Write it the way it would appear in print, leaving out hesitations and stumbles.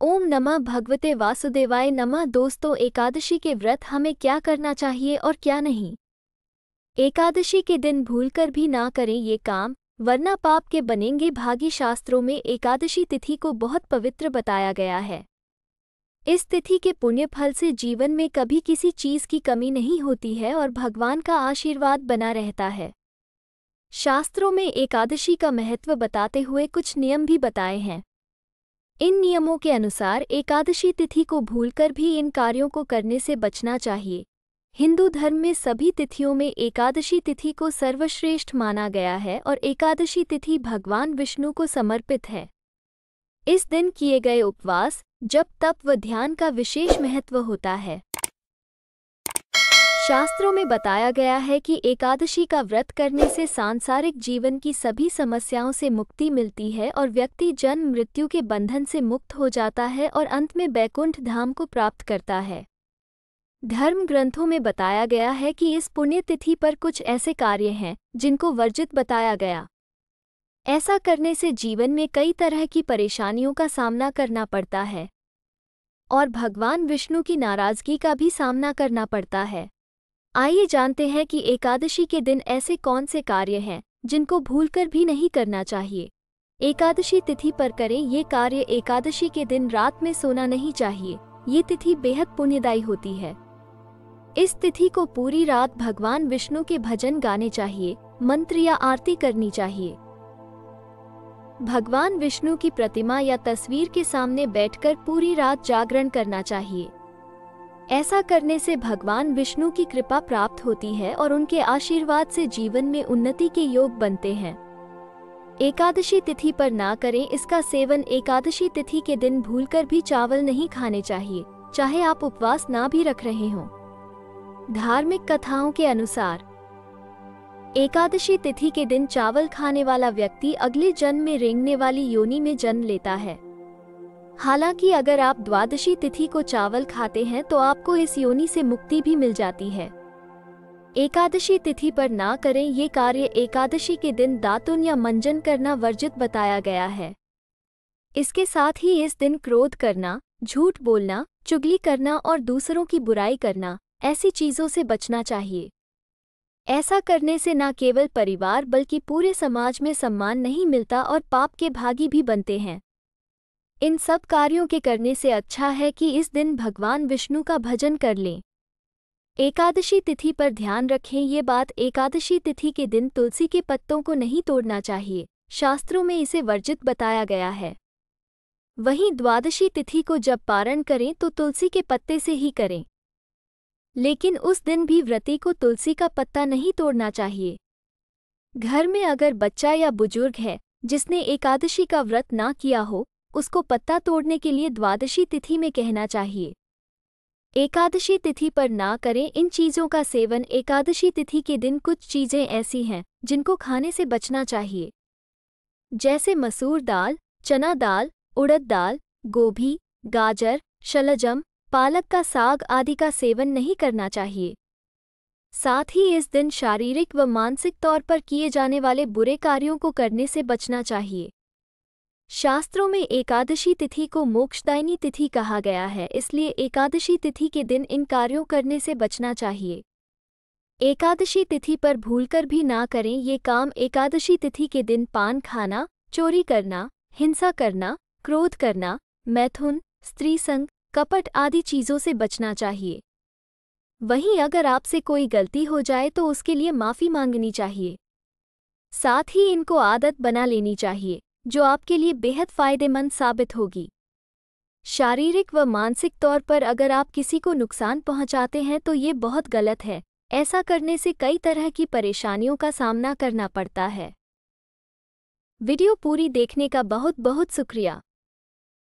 ओम नमः भगवते वासुदेवाय नमः। दोस्तों, एकादशी के व्रत हमें क्या करना चाहिए और क्या नहीं। एकादशी के दिन भूलकर भी ना करें ये काम, वरना पाप के बनेंगे भागी। शास्त्रों में एकादशी तिथि को बहुत पवित्र बताया गया है। इस तिथि के पुण्य फल से जीवन में कभी किसी चीज की कमी नहीं होती है और भगवान का आशीर्वाद बना रहता है। शास्त्रों में एकादशी का महत्व बताते हुए कुछ नियम भी बताए हैं। इन नियमों के अनुसार एकादशी तिथि को भूलकर भी इन कार्यों को करने से बचना चाहिए। हिंदू धर्म में सभी तिथियों में एकादशी तिथि को सर्वश्रेष्ठ माना गया है और एकादशी तिथि भगवान विष्णु को समर्पित है। इस दिन किए गए उपवास, जप, तप व ध्यान का विशेष महत्व होता है। शास्त्रों में बताया गया है कि एकादशी का व्रत करने से सांसारिक जीवन की सभी समस्याओं से मुक्ति मिलती है और व्यक्ति जन्म मृत्यु के बंधन से मुक्त हो जाता है और अंत में बैकुंठ धाम को प्राप्त करता है। धर्म ग्रंथों में बताया गया है कि इस पुण्य तिथि पर कुछ ऐसे कार्य हैं जिनको वर्जित बताया गया। ऐसा करने से जीवन में कई तरह की परेशानियों का सामना करना पड़ता है और भगवान विष्णु की नाराजगी का भी सामना करना पड़ता है। आइए जानते हैं कि एकादशी के दिन ऐसे कौन से कार्य हैं जिनको भूलकर भी नहीं करना चाहिए। एकादशी तिथि पर करें ये कार्य। एकादशी के दिन रात में सोना नहीं चाहिए। ये तिथि बेहद पुण्यदायी होती है। इस तिथि को पूरी रात भगवान विष्णु के भजन गाने चाहिए, मंत्र या आरती करनी चाहिए। भगवान विष्णु की प्रतिमा या तस्वीर के सामने बैठकर पूरी रात जागरण करना चाहिए। ऐसा करने से भगवान विष्णु की कृपा प्राप्त होती है और उनके आशीर्वाद से जीवन में उन्नति के योग बनते हैं। एकादशी तिथि पर ना करें इसका सेवन। एकादशी तिथि के दिन भूलकर भी चावल नहीं खाने चाहिए, चाहे आप उपवास ना भी रख रहे हों। धार्मिक कथाओं के अनुसार एकादशी तिथि के दिन चावल खाने वाला व्यक्ति अगले जन्म में रेंगने वाली योनि में जन्म लेता है। हालांकि अगर आप द्वादशी तिथि को चावल खाते हैं तो आपको इस योनि से मुक्ति भी मिल जाती है। एकादशी तिथि पर ना करें ये कार्य। एकादशी के दिन दातुन या मंजन करना वर्जित बताया गया है। इसके साथ ही इस दिन क्रोध करना, झूठ बोलना, चुगली करना और दूसरों की बुराई करना, ऐसी चीजों से बचना चाहिए। ऐसा करने से न केवल परिवार बल्कि पूरे समाज में सम्मान नहीं मिलता और पाप के भागी भी बनते हैं। इन सब कार्यों के करने से अच्छा है कि इस दिन भगवान विष्णु का भजन कर लें। एकादशी तिथि पर ध्यान रखें ये बात। एकादशी तिथि के दिन तुलसी के पत्तों को नहीं तोड़ना चाहिए। शास्त्रों में इसे वर्जित बताया गया है। वहीं द्वादशी तिथि को जब पारण करें तो तुलसी के पत्ते से ही करें, लेकिन उस दिन भी व्रती को तुलसी का पत्ता नहीं तोड़ना चाहिए। घर में अगर बच्चा या बुजुर्ग है जिसने एकादशी का व्रत ना किया हो, उसको पत्ता तोड़ने के लिए द्वादशी तिथि में कहना चाहिए। एकादशी तिथि पर ना करें इन चीज़ों का सेवन। एकादशी तिथि के दिन कुछ चीज़ें ऐसी हैं जिनको खाने से बचना चाहिए, जैसे मसूर दाल, चना दाल, उड़द दाल, गोभी, गाजर, शलजम, पालक का साग आदि का सेवन नहीं करना चाहिए। साथ ही इस दिन शारीरिक व मानसिक तौर पर किए जाने वाले बुरे कार्यों को करने से बचना चाहिए। शास्त्रों में एकादशी तिथि को मोक्षदायिनी तिथि कहा गया है, इसलिए एकादशी तिथि के दिन इन कार्यों करने से बचना चाहिए। एकादशी तिथि पर भूलकर भी ना करें ये काम। एकादशी तिथि के दिन पान खाना, चोरी करना, हिंसा करना, क्रोध करना, मैथुन, स्त्री संग, कपट आदि चीज़ों से बचना चाहिए। वहीं अगर आपसे कोई गलती हो जाए तो उसके लिए माफ़ी मांगनी चाहिए। साथ ही इनको आदत बना लेनी चाहिए जो आपके लिए बेहद फायदेमंद साबित होगी। शारीरिक व मानसिक तौर पर अगर आप किसी को नुकसान पहुंचाते हैं तो ये बहुत गलत है। ऐसा करने से कई तरह की परेशानियों का सामना करना पड़ता है। वीडियो पूरी देखने का बहुत बहुत शुक्रिया।